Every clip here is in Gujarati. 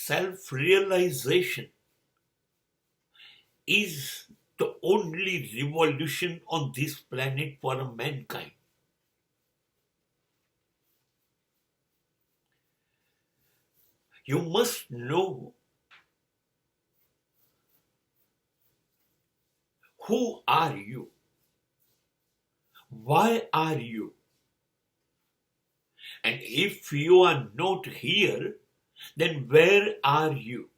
self-realization is the only revolution on this planet for mankind. You must know who are you? Why are you? And if you are not here, then where are you?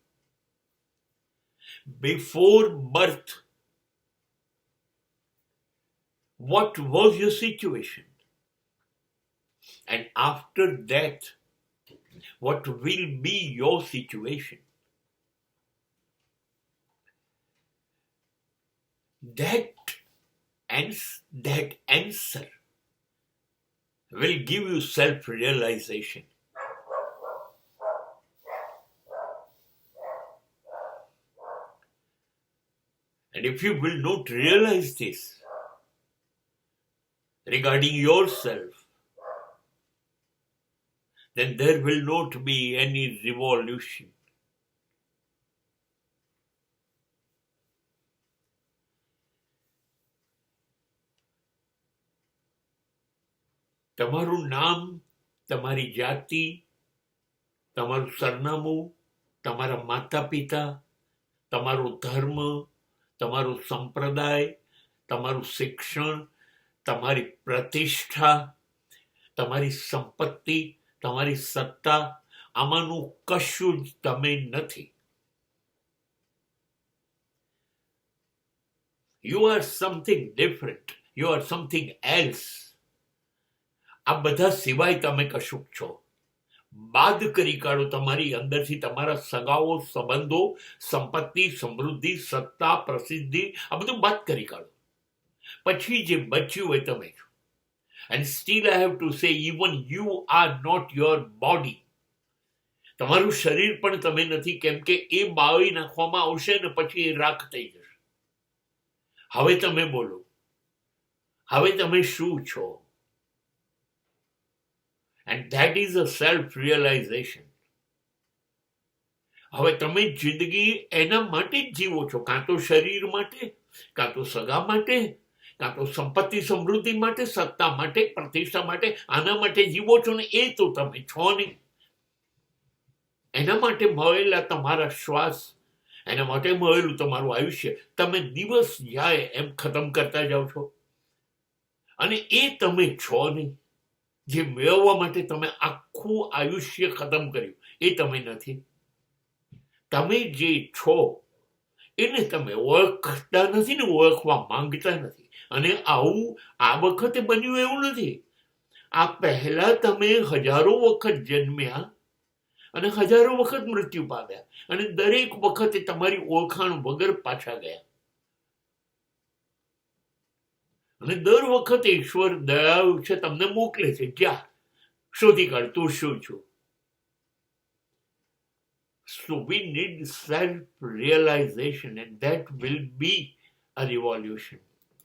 Before birth, what was your situation? And after that, what will be your situation? That answer will give you self-realization. And if you will not realize this regarding yourself, then there will not be any revolution. તમારું નામ, તમારી જાતિ, તમારું સરનામું, તમારા માતા પિતા, તમારો ધર્મ, તમારો સંપ્રદાય, તમારું શિક્ષણ, તમારી પ્રતિષ્ઠા, તમારી સંપત્તિ, તમારી સત્તા, આમાંનું કશું જ તમે નથી. You are something different. You are something else. આ બધા સિવાય તમે કશુંક છો. બાદ કરી કાઢો તમારી અંદરથી તમારા સગાઓ, સંબંધો, સંપત્તિ, સમૃદ્ધિ, સત્તા, પ્રસિદ્ધિ, આ બધું બાદ કરી કાઢો. પછી જે બચ્યું હોય તમે છો. And still I have to say, even you are not your body. તમારું શરીર પણ તમે નથી, કેમ કે એ બાળી નાખવામાં આવશે ને પછી એ રાખ થઈ જશે. હવે તમે બોલો, હવે તમે શું છો? And that is a self-realization. હવે તમે જિંદગી એના માટે જ જીવો છો, કાં તો શરીર માટે, કાં તો સગા માટે, કાં તો સંપત્તિ સમૃદ્ધિ માટે, સત્તા માટે, પ્રતિષ્ઠા માટે, આના માટે જીવો છો ને એ તો તમે છો નહીં. એના માટે મળેલા તમારા શ્વાસ, એના માટે મળેલું તમારું આયુષ્ય તમે દિવસ જાય એમ ખતમ કરતા જાઓ છો. અને એ તમે છો નહીં. જે મેળવવા માટે તમે આખું આયુષ્ય ખતમ કર્યું એ તમે નથી. તમે જે છો એને તમે ઓળખતા નથી ને ઓળખવા માંગતા નથી. અને આવું આ વખતે બન્યું એવું નથી. આ પહેલા તમે હજારો વખત જન્મ્યા અને હજારો વખત મૃત્યુ પામ્યા અને દરેક વખતે તમારી ઓળખાણ વગર પાછા ગયા. અને દર વખતે ઈશ્વર દયાળુ છે, તમને મોકલે છે, જા શોધી કાઢ તું શું છું. So we need self-realization, and that will be a revolution.